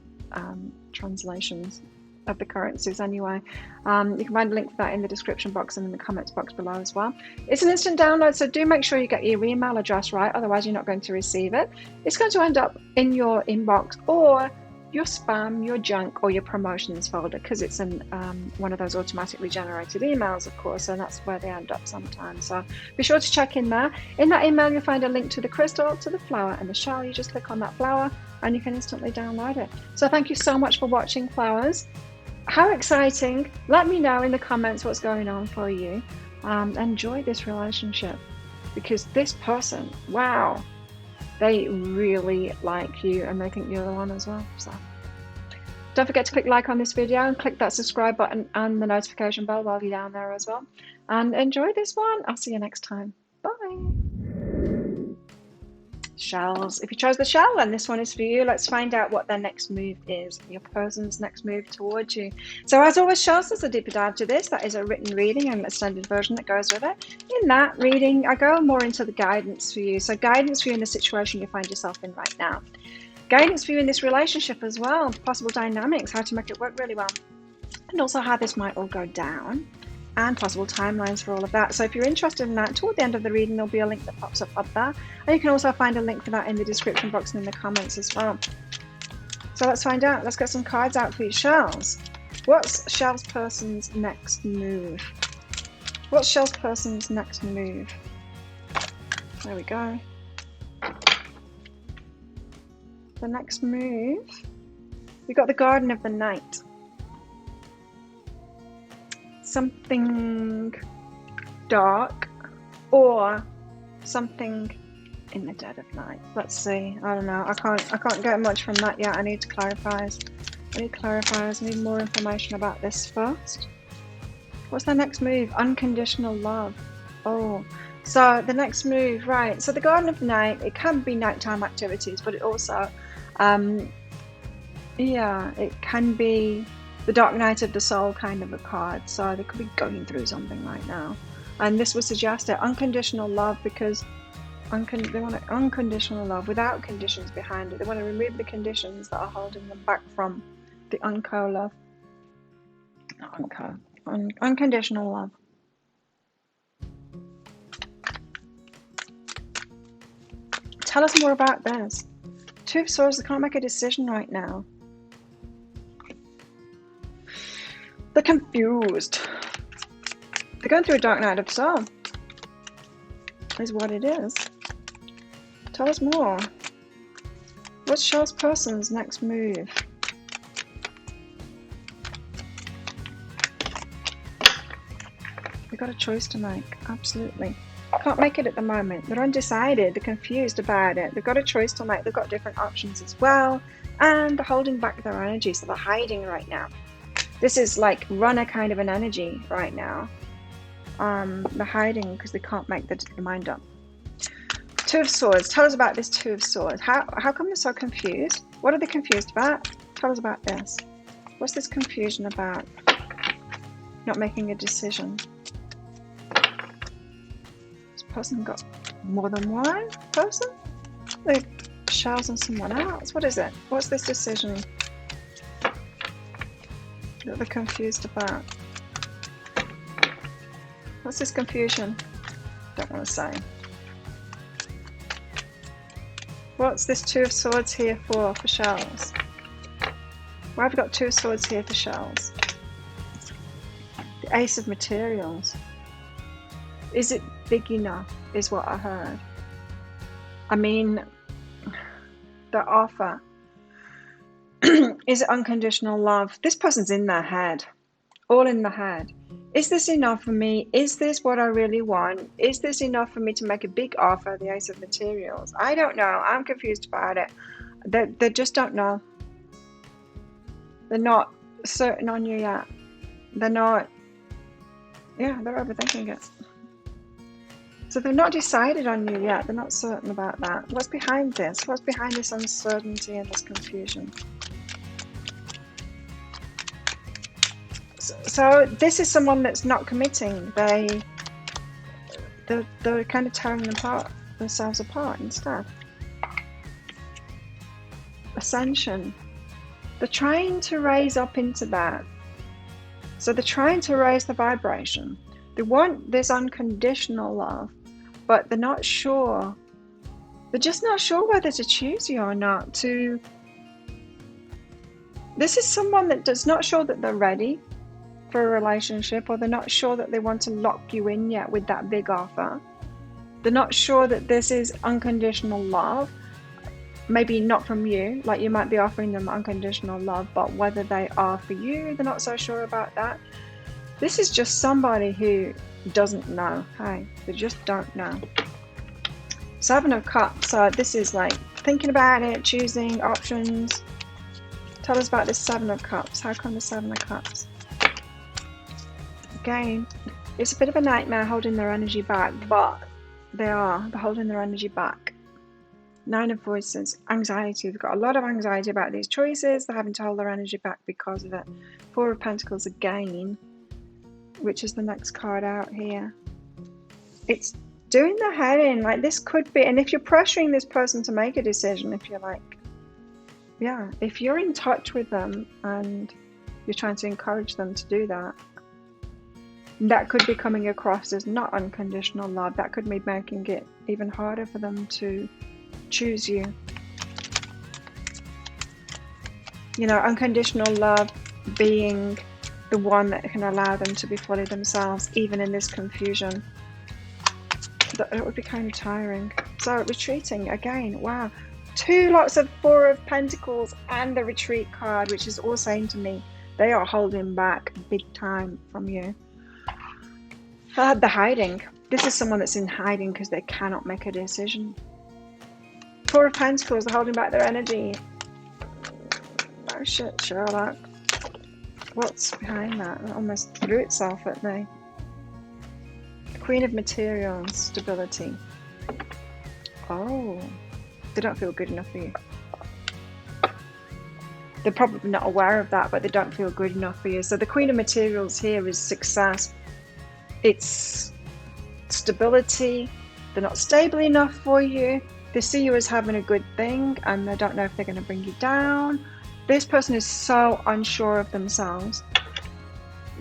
translations of the currencies anyway. You can find a link for that in the description box and in the comments box below as well. It's an instant download, so do make sure you get your email address right, otherwise you're not going to receive it. It's going to end up in your inbox or your spam, your junk, or your promotions folder, because it's in one of those automatically generated emails, of course, and that's where they end up sometimes. So be sure to check in there. In that email, you'll find a link to the crystal, to the flower, and the shell. You just click on that flower and you can instantly download it. So thank you so much for watching, flowers. How exciting. Let me know in the comments what's going on for you. Enjoy this relationship, because this person, wow, they really like you and they think you're the one as well. So don't forget to click like on this video and click that subscribe button and the notification bell while you're down there as well. And enjoy this one. I'll see you next time. Bye. Shells. If you chose the shell, then this one is for you. Let's find out what their next move is, your person's next move towards you. So as always, shells, there's a deeper dive to this. That is a written reading and an extended version that goes with it. In that reading, I go more into the guidance for you. So guidance for you in the situation you find yourself in right now. Guidance for you in this relationship as well. Possible dynamics, how to make it work really well. And also how this might all go down, and possible timelines for all of that. So if you're interested in that, toward the end of the reading, there'll be a link that pops up there. And you can also find a link for that in the description box and in the comments as well. So let's find out. Let's get some cards out for you, shells. What's Shell's person's next move? What's Shell's person's next move? There we go. The next move, we got the Garden of the Night. Something dark or something in the dead of night. Let's see. I don't know. I can't get much from that yet. I need clarifiers. I need more information about this first. What's the next move? Unconditional love. Oh, so the next move, right? So the Garden of the Night, it can be nighttime activities, but it also, yeah, it can be the dark night of the soul kind of a card. So they could be going through something right now, and this would suggest it. Unconditional love, because they want unconditional love without conditions behind it. They want to remove the conditions that are holding them back from the unconditional love. Tell us more about this. Two of Swords, they can't make a decision right now. They're confused. They're going through a dark night of soul, is what it is. Tell us more. What's Shell's person's next move? They've got a choice to make, absolutely. Can't make it at the moment. They're undecided, they're confused about it. They've got a choice to make, they've got different options as well, and they're holding back their energy, so they're hiding right now. This is like runner kind of an energy right now. They're hiding because they can't make their mind up. Two of Swords. Tell us about this Two of Swords. How come they're so confused? What are they confused about? Tell us about this. What's this confusion about? Not making a decision. This person got more than one person? They've chosen someone else. What is it? What's this decision that they're confused about? What's this confusion? Don't want to say. What's this Two of Swords here for shells? Why have we got Two of Swords here for shells? The Ace of Materials. Is it big enough, is what I heard. I mean, the offer. Is it unconditional love? This person's in their head. All in the head. Is this enough for me? Is this what I really want? Is this enough for me to make a big offer, the Ace of Materials? I don't know. I'm confused about it. They just don't know. They're not certain on you yet. They're not. Yeah, they're overthinking it. So they've not decided on you yet. They're not certain about that. What's behind this? What's behind this uncertainty and this confusion? So this is someone that's not committing. They're kind of tearing themselves apart instead. Ascension. They're trying to raise up into that. So they're trying to raise the vibration. They want this unconditional love, but they're not sure. They're just not sure whether to choose you or not. This is someone that does not sure that they're ready for a relationship, or they're not sure that they want to lock you in yet with that big offer. They're not sure that this is unconditional love. Maybe not from you, like you might be offering them unconditional love, but whether they are for you, they're not so sure about that. This is just somebody who doesn't know. Hey, they just don't know. Seven of Cups. So this is like thinking about it, choosing options. Tell us about this Seven of Cups. How come the Seven of Cups? Again, it's a bit of a nightmare holding their energy back, but they're holding their energy back. Nine of Voices, anxiety. They've got a lot of anxiety about these choices. They're having to hold their energy back because of it. Four of Pentacles again, which is the next card out here. It's doing the head in. Like this could be, and if you're pressuring this person to make a decision, if you're like, yeah, if you're in touch with them and you're trying to encourage them to do that, that could be coming across as not unconditional love. That could be making it even harder for them to choose you. You know, unconditional love being the one that can allow them to be fully themselves, even in this confusion. It would be kind of tiring. So retreating again. Wow, two lots of Four of Pentacles and the retreat card, which is all saying to me they are holding back big time from you. The hiding. This is someone that's in hiding because they cannot make a decision. Four of Pentacles are holding back their energy. Oh shit, Sherlock. What's behind that? It almost threw itself at me. Queen of Materials, stability. Oh, they don't feel good enough for you. They're probably not aware of that, but they don't feel good enough for you. So the Queen of Materials here is success. It's stability. They're not stable enough for you. They see you as having a good thing and they don't know if they're going to bring you down. This person is so unsure of themselves.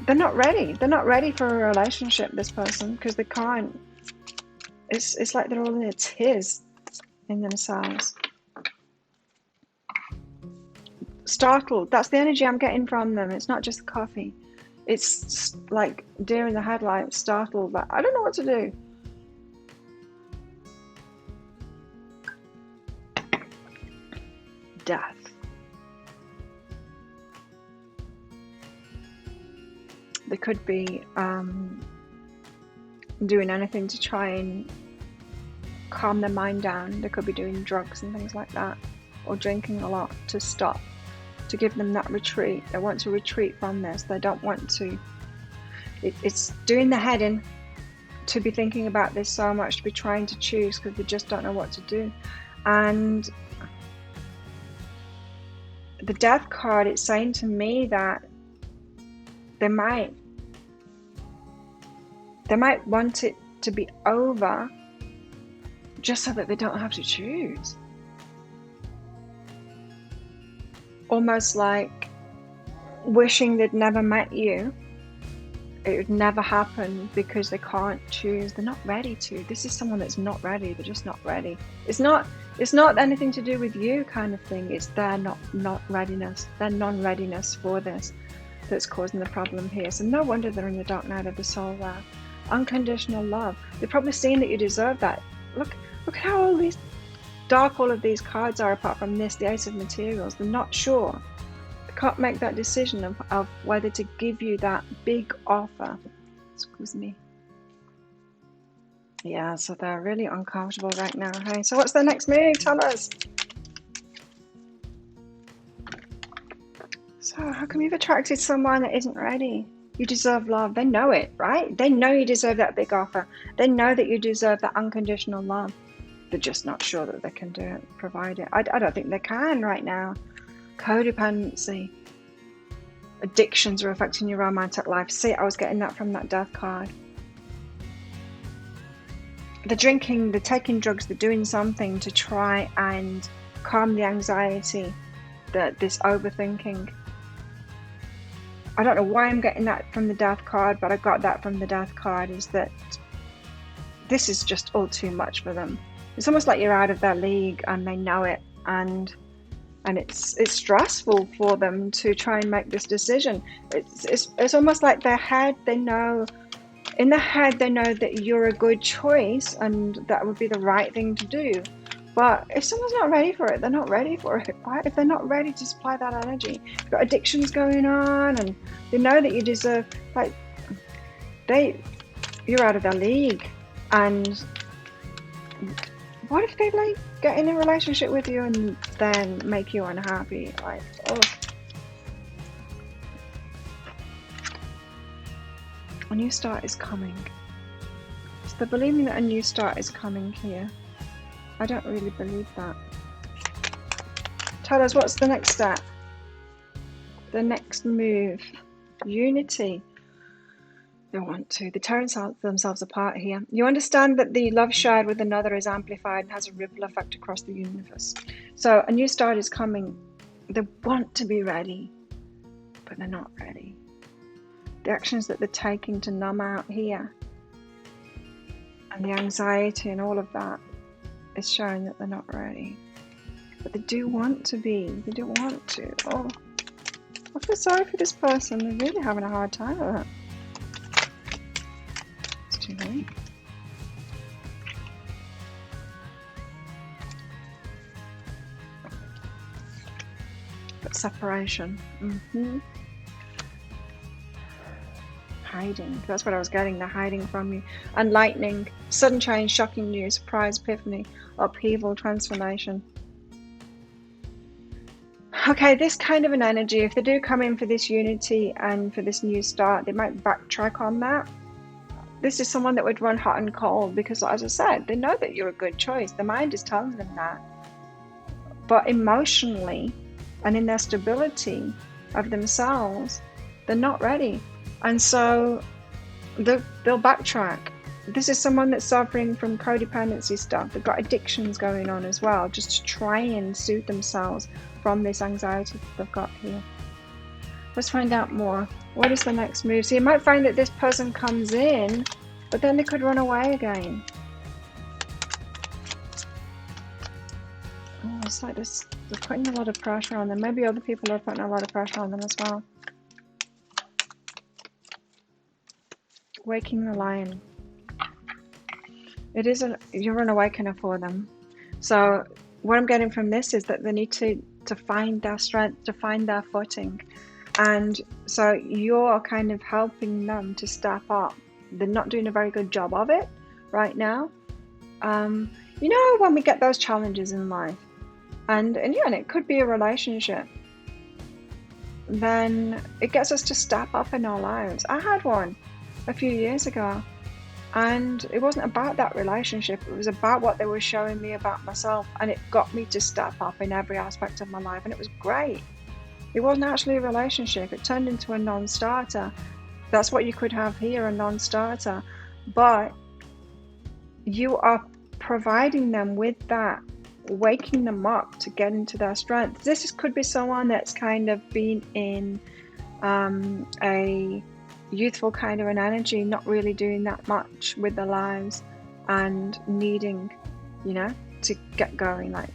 They're not ready. They're not ready for a relationship, this person, because they can't. It's like they're all in a tiz in themselves. Startled. That's the energy I'm getting from them. It's not just the coffee. It's like deer in the headlights, startled. Like, I don't know what to do. Death. They could be doing anything to try and calm their mind down. They could be doing drugs and things like that, or drinking a lot to stop, to give them that retreat. They want to retreat from this. They don't want to. It's doing the head in to be thinking about this so much, to be trying to choose because they just don't know what to do. And the Death card, it's saying to me that they might want it to be over just so that they don't have to choose. Almost like wishing they'd never met you. It would never happen because they can't choose. They're not ready to. This is someone that's not ready. They're just not ready. It's not anything to do with you kind of thing. It's their not readiness, their non-readiness for this that's causing the problem here. So no wonder they're in the dark night of the soul there. Unconditional love. They're probably seeing that you deserve that. Look how all of these cards are, apart from this, the Ace of Materials. They're not sure. They can't make that decision of whether to give you that big offer. Excuse me. Yeah, so they're really uncomfortable right now. Hey, so what's their next move? Tell us. So how come you've attracted someone that isn't ready? You deserve love. They know it, right? They know you deserve that big offer. They know that you deserve that unconditional love. They're just not sure that they can do it, provide it. I don't think they can right now. Codependency. Addictions are affecting your romantic life. See, I was getting that from that death card. They're drinking, they're taking drugs, they're doing something to try and calm the anxiety, this overthinking. I don't know why I'm getting that from the death card, but I got that from the death card, is that this is just all too much for them. It's almost like you're out of their league and they know it, and it's stressful for them to try and make this decision. It's almost like their head, they know, in their head they know that you're a good choice and that would be the right thing to do. But if someone's not ready for it, they're not ready for it, right? If they're not ready to supply that energy, you've got addictions going on, and they know that you deserve, like, you're out of their league. And what if they like get in a relationship with you and then make you unhappy? Like, oh. A new start is coming. So they're believing that a new start is coming here. I don't really believe that. Tell us, what's the next step? The next move. Unity. They want to. They tear themselves apart here. You understand that the love shared with another is amplified and has a ripple effect across the universe. So a new start is coming. They want to be ready, but they're not ready. The actions that they're taking to numb out here, and the anxiety and all of that, is showing that they're not ready. But they do want to be. They do want to. Oh, I feel sorry for this person. They're really having a hard time with it. It's too late. But separation. Hiding. That's what I was getting. They're hiding from you. Enlightening. Sudden change, shocking news, surprise, epiphany, upheaval, transformation. Okay, this kind of an energy, if they do come in for this unity and for this new start, they might backtrack on that. This is someone that would run hot and cold because, as I said, they know that you're a good choice. The mind is telling them that. But emotionally and in their stability of themselves, they're not ready. And so they'll backtrack. This is someone that's suffering from codependency stuff. They've got addictions going on as well, just to try and soothe themselves from this anxiety that they've got here. Let's find out more. What is the next move? So you might find that this person comes in, but then they could run away again. Oh, it's like this, they're putting a lot of pressure on them. Maybe other people are putting a lot of pressure on them as well. Waking the lion. You're an awakener for them. So what I'm getting from this is that they need to find their strength, to find their footing. And so you're kind of helping them to step up. They're not doing a very good job of it right now. You know, when we get those challenges in life, and it could be a relationship, then it gets us to step up in our lives. I had one a few years ago, and it wasn't about that relationship. It was about what they were showing me about myself, and it got me to step up in every aspect of my life, and it was great. It wasn't actually a relationship. It turned into a non-starter. That's what you could have here, a non-starter. But you are providing them with that, waking them up to get into their strength. This could be someone that's kind of been in a youthful kind of an energy, not really doing that much with their lives and needing, to get going, like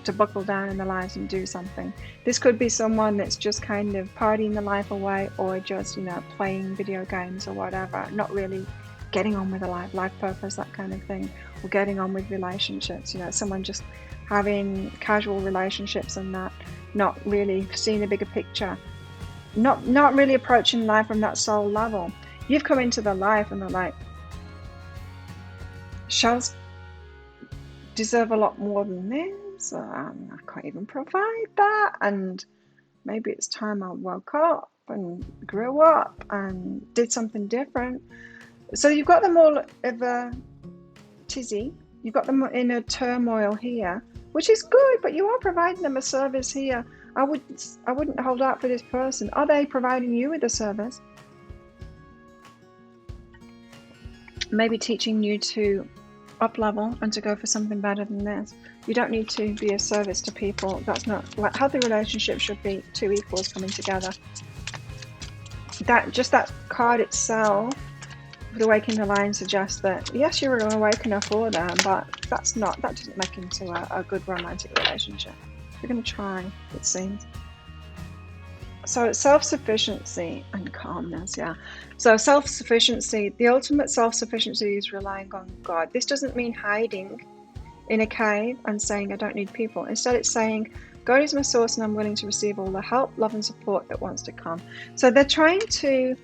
to buckle down in their lives and do something. This could be someone that's just kind of partying their life away, or just, playing video games or whatever, not really getting on with a life purpose, that kind of thing, or getting on with relationships. Someone just having casual relationships and that, not really seeing a bigger picture, not really approaching life from that soul level. You've come into their life and they're like, shells deserve a lot more than this. I can't even provide that, and maybe it's time I woke up and grew up and did something different. So you've got them all of a tizzy. You've got them in a turmoil here, which is good, but you are providing them a service here. I wouldn't hold out for this person. Are they providing you with a service? Maybe teaching you to up level and to go for something better than this. You don't need to be a service to people. That's not what healthy relationships should be. Two equals coming together. That card itself, the Awakening the Lion, suggests that yes, you're an awakener for them, but that doesn't make into a good romantic relationship. You're going to try, it seems. So it's self-sufficiency and calmness, yeah. So self-sufficiency, the ultimate self-sufficiency is relying on God. This doesn't mean hiding in a cave and saying I don't need people. Instead, it's saying God is my source and I'm willing to receive all the help, love and support that wants to come. So they're trying to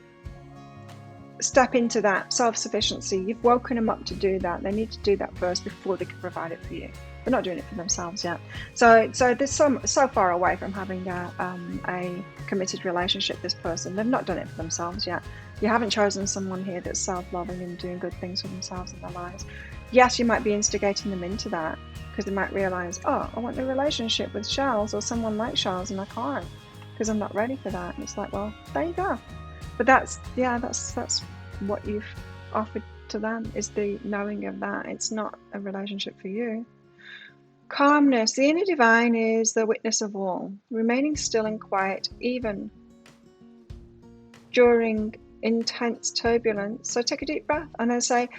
step into that self-sufficiency. You've woken them up to do that. They need to do that first before they can provide it for you. They're not doing it for themselves yet. So they're so far away from having a committed relationship, this person. They've not done it for themselves yet. You haven't chosen someone here that's self-loving and doing good things for themselves in their lives. Yes, you might be instigating them into that because they might realize, oh, I want a relationship with Charles or someone like Charles and I can't because I'm not ready for that. And it's like, well, there you go. But that's what you've offered to them, is the knowing of that. It's not a relationship for you. Calmness. The inner divine is the witness of all, remaining still and quiet even during intense turbulence. So take a deep breath and then say,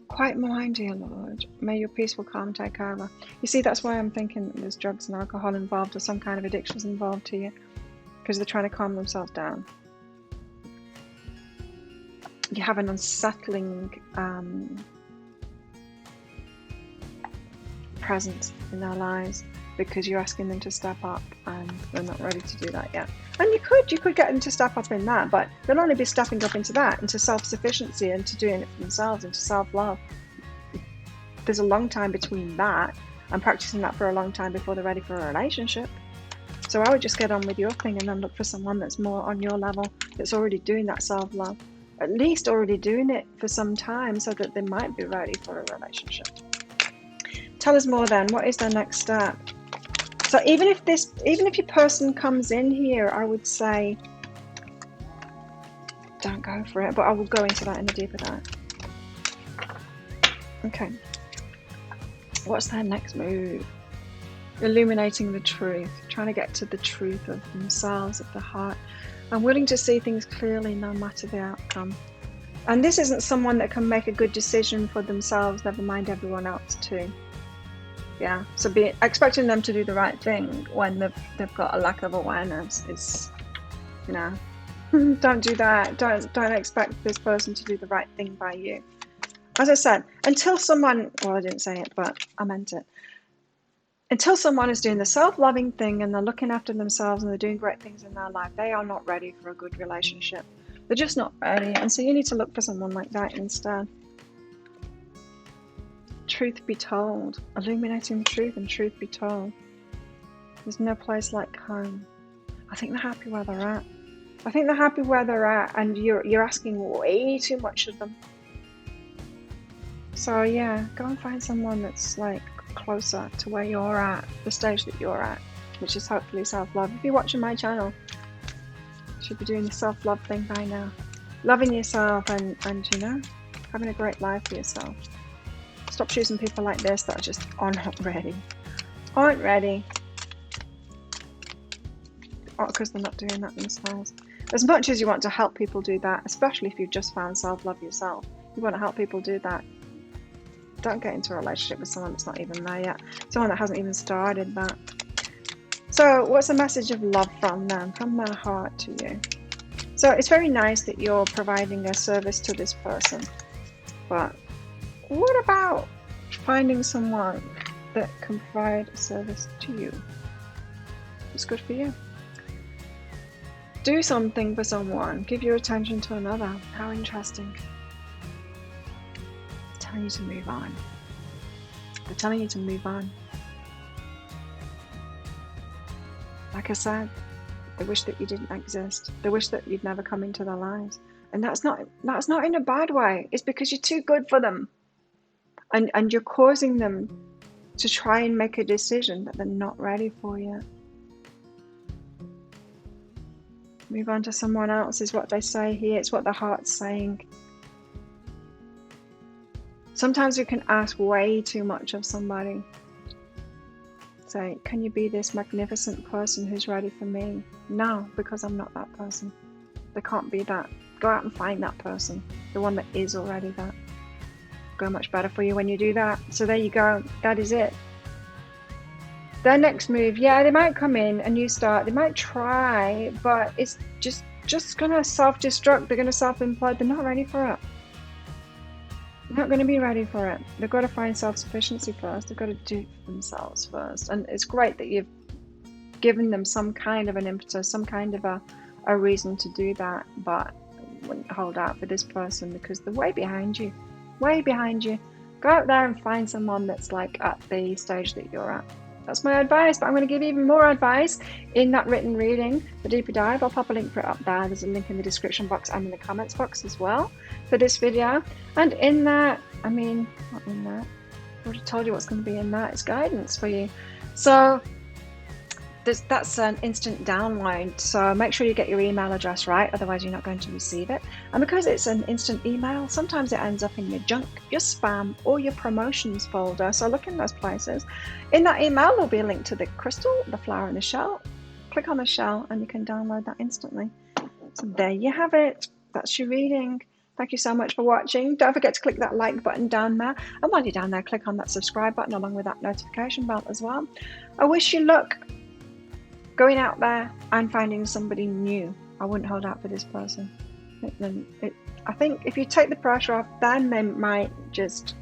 quiet my mind, dear Lord. May your peaceful calm take over. You see, that's why I'm thinking there's drugs and alcohol involved or some kind of addictions involved here, because they're trying to calm themselves down. You have an unsettling presence in their lives because you're asking them to step up and they're not ready to do that yet. And you could get them to step up in that, but they'll only be stepping up into that, into self-sufficiency, into doing it for themselves, into self-love. There's a long time between that and practicing that for a long time before they're ready for a relationship. So I would just get on with your thing and then look for someone that's more on your level, that's already doing that self-love, at least already doing it for some time so that they might be ready for a relationship. Tell us more then. What is their next step? So even if your person comes in here, I would say don't go for it, but I will go into that in a deeper dive. Okay. What's their next move? Illuminating the truth, trying to get to the truth of themselves, of the heart. I'm willing to see things clearly no matter the outcome. And this isn't someone that can make a good decision for themselves, never mind everyone else too. Yeah, so expecting them to do the right thing when they've got a lack of awareness is, don't do that. Don't expect this person to do the right thing by you. As I said, until someone, well, I didn't say it, but I meant it. Until someone is doing the self-loving thing and they're looking after themselves and they're doing great things in their life, they are not ready for a good relationship. They're just not ready. And so you need to look for someone like that instead. Truth be told, illuminating the truth and truth be told. There's no place like home. I think they're happy where they're at. I think they're happy where they're at, and you're asking way too much of them. So yeah, go and find someone that's like closer to where you're at, the stage that you're at, which is hopefully self-love. If you're watching my channel, you should be doing the self-love thing by now. Loving yourself and having a great life for yourself. Stop choosing people like this that are just aren't ready. Because they're not doing that themselves. As much as you want to help people do that, especially if you've just found self-love yourself, you want to help people do that. Don't get into a relationship with someone that's not even there yet. Someone that hasn't even started that. So what's the message of love from them, from their heart to you? So it's very nice that you're providing a service to this person. But what about finding someone that can provide a service to you? It's good for you. Do something for someone. Give your attention to another. How interesting. They're telling you to move on. They're telling you to move on. Like I said, They wish that you didn't exist. They wish that you'd never come into their lives. And that's not in a bad way. It's because you're too good for them. And you're causing them to try and make a decision that they're not ready for yet. Move on to someone else is what they say here. It's what the heart's saying. Sometimes we can ask way too much of somebody. Say, can you be this magnificent person who's ready for me? No, because I'm not that person. They can't be that. Go out and find that person, the one that is already that. Go much better for you when you do that. So there you go. That is it. Their next move, yeah, they might come in and you start. They might try, but it's just gonna self-destruct. They're gonna self-implode. They're not ready for it. They're not going to be ready for it. They've got to find self-sufficiency first. They've got to do it for themselves first. And it's great that you've given them some kind of an impetus, some kind of a reason to do that. But I wouldn't hold out for this person because they're way behind you. Way behind you. Go out there and find someone that's like at the stage that you're at. That's my advice, but I'm going to give you even more advice in that written reading, the deeper dive. I'll pop a link for it up there. There's a link in the description box and in the comments box as well for this video. And in that, I mean, not in that, I already told you what's going to be in that. It's guidance for you. So that's an instant download. So make sure you get your email address right, otherwise you're not going to receive it. And because it's an instant email, sometimes it ends up in your junk, your spam, or your promotions folder. So look in those places. In that email, there'll be a link to the crystal, the flower, and the shell. Click on the shell and you can download that instantly. So there you have it. That's your reading. Thank you so much for watching. Don't forget to click that like button down there. And while you're down there, click on that subscribe button along with that notification bell as well. I wish you luck going out there and finding somebody new. I wouldn't hold out for this person. I think if you take the pressure off, then they might just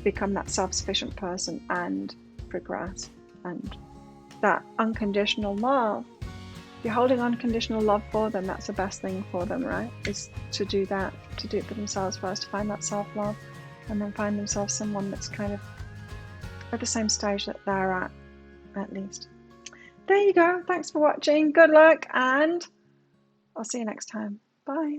become that self-sufficient person and progress. And that unconditional love, if you're holding unconditional love for them, that's the best thing for them, right? Is to do that, to do it for themselves first, to find that self-love, and then find themselves someone that's kind of at the same stage that they're at least. There you go. Thanks for watching. Good luck, and I'll see you next time. Bye.